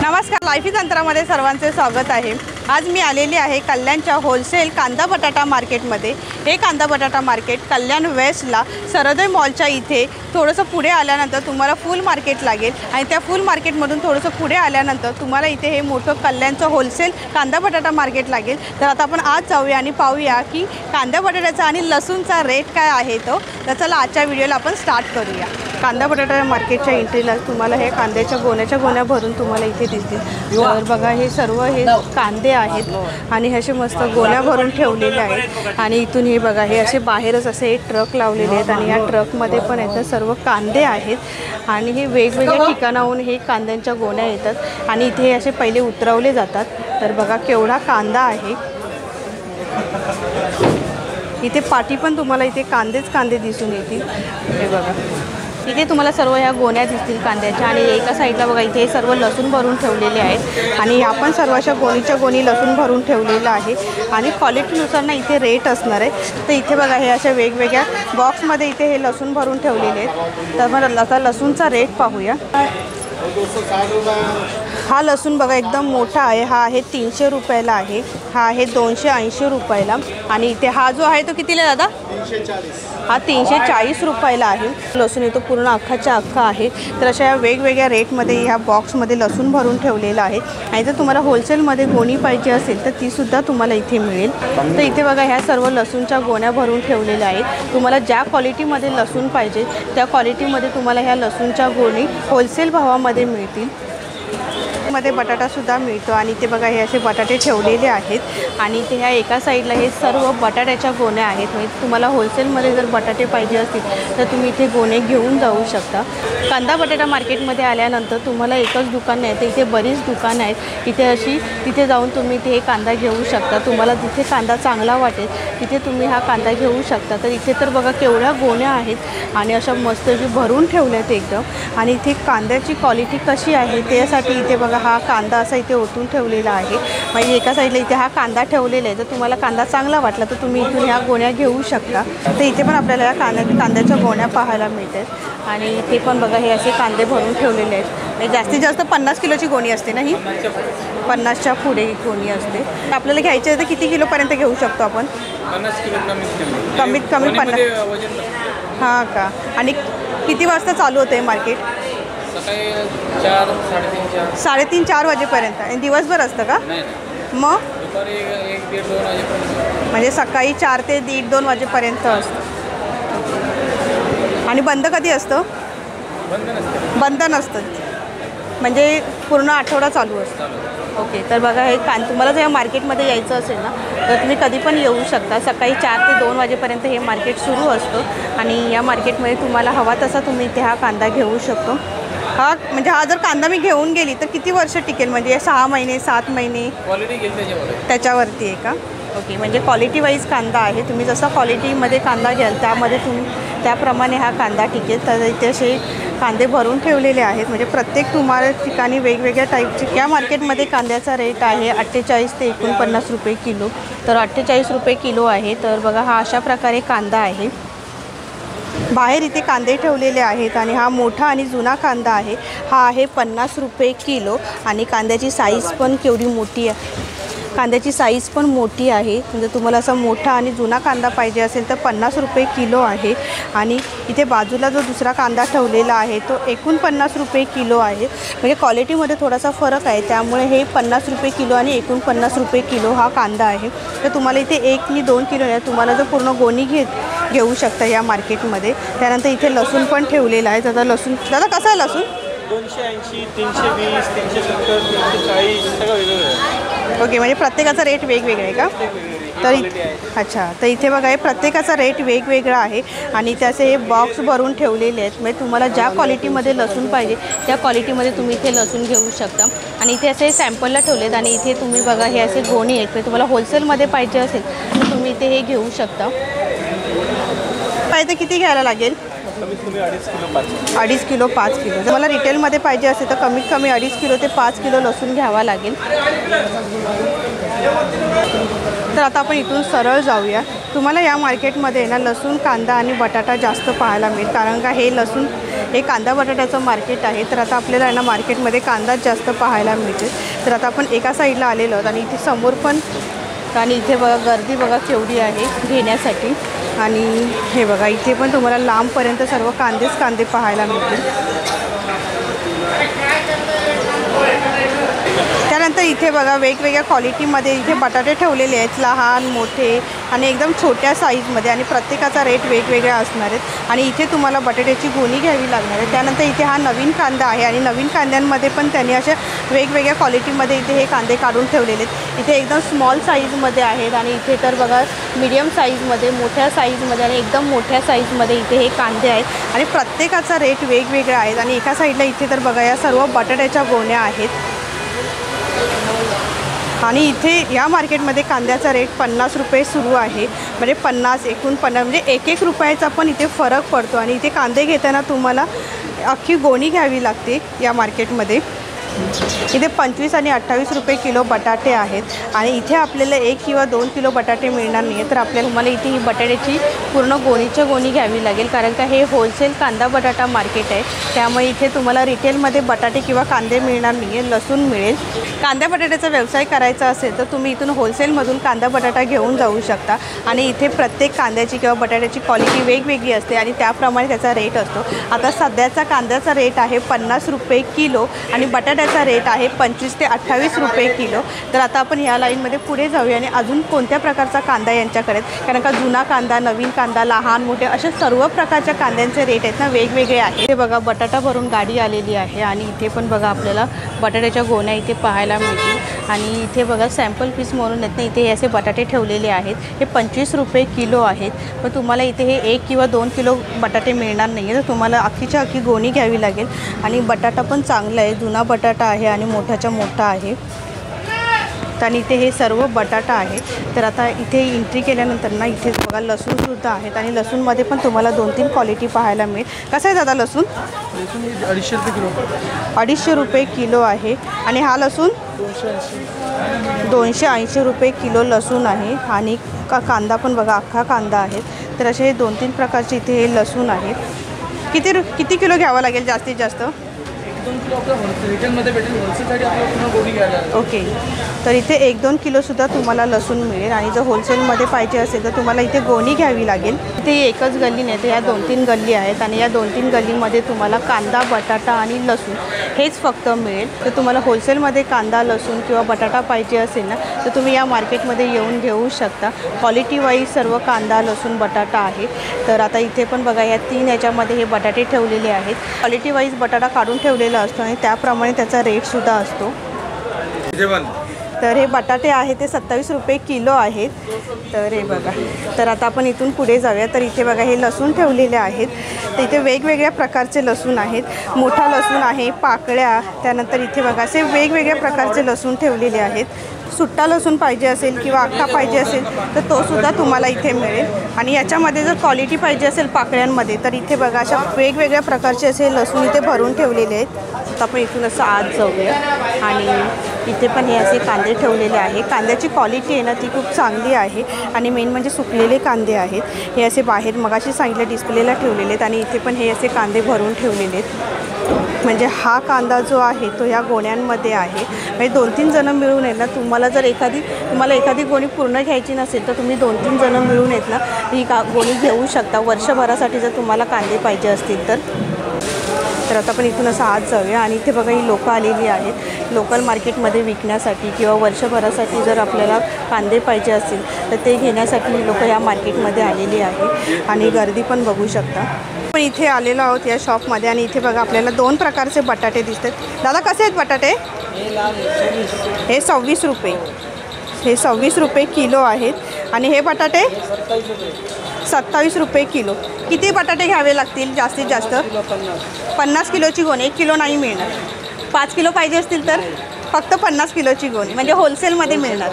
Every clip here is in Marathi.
नमस्कार, लाईफी तंत्रामध्ये सर्वांचे स्वागत आहे। आज मी आलेली आहे कल्याणच्या होलसेल कांदा बटाटा मार्केटमध्ये। हे कांदा बटाटा मार्केट कल्याण वेस्टला सरदय मॉलच्या इथे थोडंसं पुढे आल्यानंतर तुम्हाला फुल मार्केट लागेल आणि त्या फुल मार्केटमधून थोडंसं पुढे आल्यानंतर तुम्हाला इथे हे मोठं कल्याणचं होलसेल कांदा बटाटा मार्केट लागेल। तर आता आपण आज जाऊया आणि पाहूया की कांदा बटाट्याचा आणि लसूणचा रेट काय आहे तो। तर चला आजच्या व्हिडिओला आपण स्टार्ट करूया। कांदा बटाटा मार्केटच्या एंट्रीला तुम्हाला हे कांद्याच्या गोण्या भरून तुम्हाला इथे दिसतील। तर बघा हे सर्व हे कांदे आहेत आणि हे असे मस्त गोण्या भरून ठेवलेले आहेत आणि इथून हे बघा हे असे बाहेरच असे ट्रक लावलेले आहेत आणि या ट्रकमध्ये पण आहेत सर्व कांदे आहेत आणि हे वेगवेगळ्या ठिकाणाहून हे कांद्यांच्या गोण्या येतात आणि इथे असे पहिले उतरवले जातात। तर बघा केवढा कांदा आहे। इथे पाठी पण तुम्हाला इथे कांदे दिसून येतील। हे बघा इथे तुम्हाला सर्व ह्या गोण्या दिसतील कांद्याच्या आणि एका साईडला बघा इथे सर्व लसूण भरून ठेवलेले आहेत आणि ह्या पण सर्व अशा गोणी लसूण भरून ठेवलेलं आहे आणि क्वालिटीनुसार ना इथे रेट असणार आहे। तर इथे बघा हे अशा वेगवेगळ्या बॉक्समध्ये इथे हे लसूण भरून ठेवलेले आहेत। तर मग आता लसूणचा रेट पाहूया। हा लसूण बघा एकदम मोठा आहे। हा आहे 300 रुपयाला आहे। हा आहे 280 रुपयाला आणि इथे हा जो आहे तो कितीला दादा? 340। हा 340 रुपयाला आहे। लसूण येतो पूर्ण अख्खाच्या अख्खा आहे। तर अशा वेगवेगळ्या रेटमध्ये ह्या बॉक्समध्ये लसूण भरून ठेवलेलं आहे आणि जर तुम्हाला होलसेलमध्ये गोणी पाहिजे असेल तर तीसुद्धा तुम्हाला इथे मिळेल। तर इथे बघा ह्या सर्व लसूणच्या गोण्या भरून ठेवलेल्या आहेत। तुम्हाला ज्या क्वालिटीमध्ये लसूण पाहिजे त्या क्वालिटीमध्ये तुम्हाला ह्या लसूणच्या गोणी होलसेल भावामध्ये मिळतील। मध्ये बटाटा सुद्धा मिळतो आणि इथे बघा हे असे बटाटे ठेवलेले आहेत आणि इथे ह्या एका साईडला हे सर्व बटाट्याच्या गोण्या आहेत। म्हणजे तुम्हाला होलसेलमध्ये जर बटाटे पाहिजे असतील तर तुम्ही इथे गोणे घेऊन जाऊ शकता। कांदा बटाटा मार्केटमध्ये आल्यानंतर तुम्हाला एकच दुकान नाही तर इथे बरीच दुकानं आहेत। तिथे जाऊन तुम्ही इथे कांदा घेऊ शकता। तुम्हाला जिथे कांदा चांगला वाटेल तिथे तुम्ही हा कांदा घेऊ शकता। तर इथे तर बघा केवढ्या गोण्या आहेत आणि अशा मस्तपैकी भरून ठेवल्यात एकदम आणि इथे कांद्याची क्वालिटी कशी आहे त्यासाठी इथे बघा हा कांदा असा इथे ओतून ठेवलेला आहे। म्हणजे एका साईडला इथे हा कांदा ठेवलेला आहे। जर तुम्हाला कांदा चांगला वाटला तर तुम्ही इथून ह्या गोण्या घेऊ शकता। तर इथे पण आपल्याला या कांद्याच्या गोण्या पाहायला मिळतात आणि इथे पण बघा हे असे कांदे भरून ठेवलेले आहेत। म्हणजे जास्तीत जास्त 50 किलोची गोणी असते ना ही? 50च्या पुढे गोणी असते। आपल्याला घ्यायची आहे तर किती किलोपर्यंत घेऊ शकतो आपण? 50 किलो कमीत कमी 50। हां का? आणि किती वाजता चालू होतं हे मार्केट? सकाळी 4, 3:30, 3:30-4 वाजेपर्यंत। आणि दिवसभर असतं का? नाही मग दुपारी 1-1:30-2 वाजेपर्यंत। म्हणजे सकाळी 4 ते 1:30-2 वाजेपर्यंत असतं आणि बंद कधी असतं? बंद नसतं म्हणजे पूर्ण आठवडा चालू असतं। ओके, तर बघा हे तुम्हाला जर या मार्केटमध्ये यायचं असेल ना तर तुम्ही कधी पण येऊ शकता। सकाळी 4 ते 2 वाजेपर्यंत हे मार्केट सुरू असतं आणि या मार्केटमध्ये तुम्हाला हवा तसा तुम्ही इथे हा कांदा घेऊ शकतो। हा जर कांदा मी घेऊन गेली तर किती वर्ष टिकेल? म्हणजे 6 महिने 7 महिने? क्वालिटी घेईल त्याच्यावरती आहे का? ओके, म्हणजे क्वालिटी वाईज कांदा आहे। तुम्ही जसा क्वालिटीमध्ये कांदा घ्याल त्याप्रमाणे हा कांदा टिकेल। तर इथे असे कांदे भरून ठेवलेले आहेत। म्हणजे प्रत्येक तुम्हाला ठिकाणी वेगवेगळ्या टाईपचे या मार्केटमध्ये कांद्याचा रेट आहे 48 ते 49 रुपये किलो। तर 48 रुपये किलो आहे। तर बघा हा अशा प्रकारे कांदा आहे। बाहेर इथे कांदे ठेवलेले आहेत आणि हा मोठा आणि जुना कांदा आहे। हा आहे 50 रुपये किलो आणि कांद्याची साईज पण केवढी मोठी आहे। कांद्याची साईज पण मोठी आहे। म्हणजे तुम्हाला असा मोठा आणि जुना कांदा पाहिजे असेल तर 50 रुपये किलो आहे। आणि इथे बाजूला जो दुसरा कांदा ठेवलेला आहे तो 49 रुपये किलो आहे। म्हणजे क्वालिटीमध्ये थोडासा फरक आहे त्यामुळे हे 50 रुपये किलो आणि 49 रुपये किलो हा कांदा आहे। तर तुम्हाला इथे 1 आणि 2 किलो आहे। तुम्हाला जर पूर्ण गोणी घेऊ शकता या मार्केटमध्ये। त्यानंतर इथे लसूण पण ठेवलेला आहे। दादा लसूण कसं आहे लसूण? 280, 320, 370, 340 सगळं वेगवेगळं आहे। ओके, म्हणजे प्रत्येकाचा रेट वेगवेगळा आहे का? तर अच्छा, तर इथे बघा हे प्रत्येकाचा रेट वेगवेगळा आहे आणि त्याचे हे बॉक्स भरून ठेवलेले आहेत। म्हणजे तुम्हाला ज्या क्वालिटीमध्ये लसूण पाहिजे त्या क्वालिटीमध्ये तुम्ही इथे लसूण घेऊ शकता आणि इथे असे सॅम्पलला ठेवलेत आणि इथे तुम्ही बघा हे असे गोणी आहेत। म्हणजे तुम्हाला होलसेलमध्ये पाहिजे असेल तर तुम्ही इथे हे घेऊ शकता। पाहिजे किती घ्यायला लागेल? कमीत कमी 2.5 किलो 5 2.5 किलो 5 किलो। जर मला रिटेलमध्ये पाहिजे असेल तर कमीत कमी 2.5 किलो ते 5 किलो लसूण घ्यावा लागेल। तर आता आपण इथून सरळ जाऊया। तुम्हाला या मार्केटमध्ये ना लसूण, कांदा आणि बटाटा जास्त पाहायला मिळेल कारण का हे लसूण हे कांदा बटाट्याचं मार्केट आहे. तर आता आपल्याला ना मार्केटमध्ये कांदाच जास्त पाहायला मिळते. तर आता आपण एका साईडला आलेलो आहोत आणि इथे समोर पण आणि इथे बघा गर्दी बघा केवढी आहे घेण्यासाठी. आणि हे बघा इथे पण तुम्हाला लांबपर्यंत सर्व कांदे पाहायला मिळतील. त्यानंतर इथे बघा वेगवेगळ्या क्वालिटीमध्ये इथे बटाटे ठेवलेले आहेत, लहान मोठे आणि एकदम छोट्या साईजमध्ये आणि प्रत्येकाचा रेट वेगवेगळा असणार आहेत. आणि इथे तुम्हाला बटाट्याची गोणी घ्यावी लागणार आहे. त्यानंतर इथे हा नवीन कांदा आहे आणि नवीन कांद्यांमध्ये पण त्यांनी अशा वेगवेगळ्या क्वालिटीमध्ये इथे हे कांदे काढून ठेवलेले आहेत. इथे एकदम स्मॉल साईजमध्ये आहेत आणि इथे तर बघा मीडियम साईजमध्ये, मोठ्या साईजमध्ये आणि एकदम मोठ्या साईजमध्ये इथे हे कांदे आहेत आणि प्रत्येकाचा रेट वेगवेगळा आहे. आणि एका साईडला इथे तर बघा या सर्व बटाट्याच्या गोण्या आहेत. आणि इथे या मार्केटमध्ये कांद्याचा रेट 50 रुपये सुरू आहे. म्हणजे 50, 49 म्हणजे 1-1 रुपयाचा पण इथे फरक पडतो. आणि इथे कांदे घेताना तुम्हाला अख्खी गोणी घ्यावी लागते या मार्केटमध्ये. इथे 25 आणि 28 रुपये किलो बटाटे आहेत. आणि इथे आपल्याला 1 किंवा 2 किलो बटाटे मिळणार नाही आहे. तर तुम्हाला इथे ही बटाट्याची पूर्ण गोणी घ्यावी लागेल, कारण का हे होलसेल कांदा बटाटा मार्केट आहे. त्यामुळे इथे तुम्हाला रिटेलमध्ये बटाटे किंवा कांदे मिळणार नाही आहे, लसूण मिळेल. कांदा बटाट्याचा व्यवसाय करायचा असेल तर तुम्ही इथून होलसेलमधून कांदा बटाटा घेऊन जाऊ शकता. आणि इथे प्रत्येक कांद्याची किंवा बटाट्याची क्वालिटी वेगवेगळी असते आणि त्याप्रमाणे त्याचा रेट असतो. आता सध्याचा कांद्याचा रेट आहे 50 रुपये किलो आणि बटाट्याचा रेट आहे 25 ते 28 रुपये किलो. तर आता आपण ह्या लाईनमध्ये पुढे जाऊया आणि अजून कोणत्या प्रकारचा कांदा यांच्याकडे, कारण का जुना कांदा, नवीन कांदा, लहान मोठे अशा सर्व प्रकारच्या कांद्यांचे रेट आहेत ना वेगवेगळे आहेत. हे बघा बटाटा भरून गाडी आलेली आहे आणि इथे पण बघा आपल्याला बटाट्याच्या गोण्या इथे पाहायला मिळतील. आणि इथे बघा सॅम्पल पीस म्हणून आहेत ना, इथे असे बटाटे ठेवलेले आहेत. हे 25 रुपये किलो आहेत. पण तुम्हाला इथे हे 1 किंवा 2 किलो बटाटे मिळणार नाही आहे, तर तुम्हाला अख्खीच्या अख्खी गोणी घ्यावी लागेल. आणि बटाटा पण चांगला आहे, जुना बटाटा आहे आणि मोठाच्या मोठा आहे. आणि इथे हे सर्व बटाटा आहे. तर आता इथे एंट्री केल्यानंतर ना इथे बघा लसूणसुद्धा आहेत आणि लसूणमध्ये पण तुम्हाला 2-3 क्वालिटी पाहायला मिळेल. कसं आहे दादा लसूण? 250 रुपये किलो. 250 रुपये किलो आहे. आणि हा लसूण 280 रुपये किलो लसूण आहे. आणि कांदा पण बघा अख्खा कांदा आहे. तर असे 2-3 प्रकारचे इथे हे लसूण आहेत. किती किलो घ्यावं लागेल जास्तीत जास्त? 1-2 किलो आपलं रिटेलमध्ये भेटेल, होलसेलसाठी आपल्याला पुन्हा गोणी घ्यायला. ओके. तर इथे 1-2 किलोसुद्धा तुम्हाला लसूण मिळेल. आणि जर होलसेलमध्ये पाहिजे असेल तर तुम्हाला इथे गोणी घ्यावी लागेल. इथे एकच गल्ली नाही तर ह्या 2-3 गल्ली आहेत आणि या 2-3 गल्लीमध्ये तुम्हाला कांदा, बटाटा आणि लसूण हेच फक्त मिळेल. तर तुम्हाला होलसेलमध्ये कांदा, लसूण किंवा बटाटा पाहिजे असेल ना तर तुम्ही या मार्केटमध्ये येऊन घेऊ शकता. क्वालिटी वाईज सर्व कांदा, लसूण, बटाटा आहे. तर आता इथे पण बघा या 3 याच्यामध्ये हे बटाटे ठेवलेले आहेत. क्वालिटी वाईज बटाटा काढून ठेवलेला असतो आणि त्याप्रमाणे त्याचा रेटसुद्धा असतो. तर हे बटाटे आहे ते 27 रुपये किलो आहेत. तर हे बघा. तर आता आपण इथून पुढे जाऊया. तर इथे बघा हे लसूण ठेवलेले आहेत. तर इथे वेगवेगळ्या प्रकारचे लसूण आहेत. मोठा लसूण आहे, पाकळ्या, त्यानंतर इथे बघा असे वेगवेगळ्या प्रकारचे लसूण ठेवलेले आहेत. सुट्टा लसूण पाहिजे असेल किंवा अख्खा पाहिजे असेल तर तोसुद्धा तुम्हाला इथे मिळेल. आणि याच्यामध्ये जर क्वालिटी पाहिजे असेल पाकळ्यांमध्ये तर इथे बघा अशा वेगवेगळ्या प्रकारचे असे लसूण इथे भरून ठेवलेले आहेत. तर आपण इथून असं आत जाऊया. आणि इथे पण हे असे कांदे ठेवलेले आहे. कांद्याची क्वालिटी आहे ना ती खूप चांगली आहे. आणि मेन म्हणजे सुकलेले कांदे आहेत. हे असे बाहेर मगाशी सांगितलं डिस्प्लेला ठेवलेले आहेत. आणि इथे पण हे असे कांदे भरून ठेवलेले आहेत. म्हणजे हा कांदा जो आहे तो ह्या गोण्यांमध्ये आहे. म्हणजे 2-3 जणं मिळून आहेत ना, तुम्हाला एखादी गोणी पूर्ण घ्यायची नसेल तर तुम्ही 2-3 जणं मिळून आहेत ना ही गोणी घेऊ शकता वर्षभरासाठी जर तुम्हाला कांदे पाहिजे असतील तर. तर आता आपण इथून असं आत जाऊया. आणि इथे बघा ही लोकं आलेली आहेत लोकल मार्केटमध्ये विकण्यासाठी किंवा वर्षभरासाठी जर आपल्याला कांदे पाहिजे असतील तर ते घेण्यासाठी लोकं या मार्केटमध्ये आलेली आहे. आणि गर्दी पण बघू शकता. पण इथे आलेलो आहोत या शॉपमध्ये. आणि इथे बघा आपल्याला 2 प्रकारचे बटाटे दिसतात. दादा कसे आहेत बटाटे? हे 26 रुपये. हे 26 रुपये किलो आहेत. आणि हे बटाटे 27 रुपये किलो. किती बटाटे घ्यावे लागतील जास्तीत जास्त? 50 किलोची गोणी. 1 किलो नाही मिळणार. 5 किलो पाहिजे असतील तर फक्त 50 किलोची गोणी म्हणजे होलसेलमध्ये मिळणार.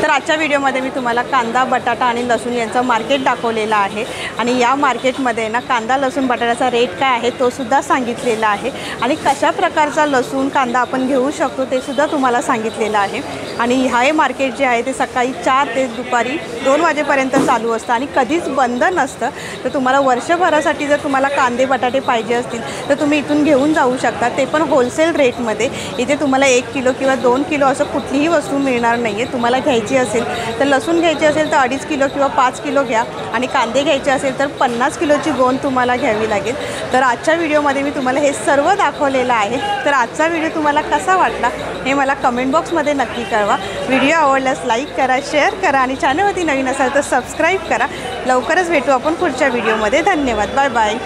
तर आजच्या व्हिडिओमध्ये मी तुम्हाला कांदा, बटाटा आणि लसूण यांचं मार्केट दाखवलेलं आहे आणि या मार्केटमध्ये ना कांदा, लसूण, बटाट्याचा रेट काय आहे तो सुद्धा सांगितलेला आहे आणि कशा प्रकारचा लसूण, कांदा आपण घेऊ शकतो ते सुद्धा तुम्हाला सांगितलेलं आहे। आणि हे मार्केट जे आहे ते सकाळी 4 ते दुपारी 2 वाजेपर्यंत चालू असतं आणि कधीच बंद नसतं। तर तुम्हाला वर्षभरासाठी जर तुम्हाला कांदे, बटाटे पाहिजे असतील तर तुम्ही इथून घेऊन जाऊ शकता, ते पण होलसेल रेटमध्ये। इथे तुम्हाला 1 किलो किंवा 2 किलो असं कुठलीही वस्तू मिळणार नाही आहे। तुम्हाला घ्यायची असेल तर लसूण घ्यायची असेल तर 2.5 किलो किंवा 5 किलो घ्या आणि कांदे घ्यायचे असेल तर 50 किलोची गोण तुम्हाला घ्यावी लागेल। तर आजच्या व्हिडिओमध्ये मी तुम्हाला हे सर्व दाखवलेलं आहे। तर आजचा व्हिडिओ तुम्हाला कसा वाटला हे मला कमेंट बॉक्समध्ये नक्की कळवा। व्हिडिओ आवडल्यास लाईक करा, शेअर करा आणि चॅनलवरती नवीन असाल तर सबस्क्राईब करा। लवकरच भेटू आपण पुढच्या व्हिडिओमध्ये। धन्यवाद, बाय बाय।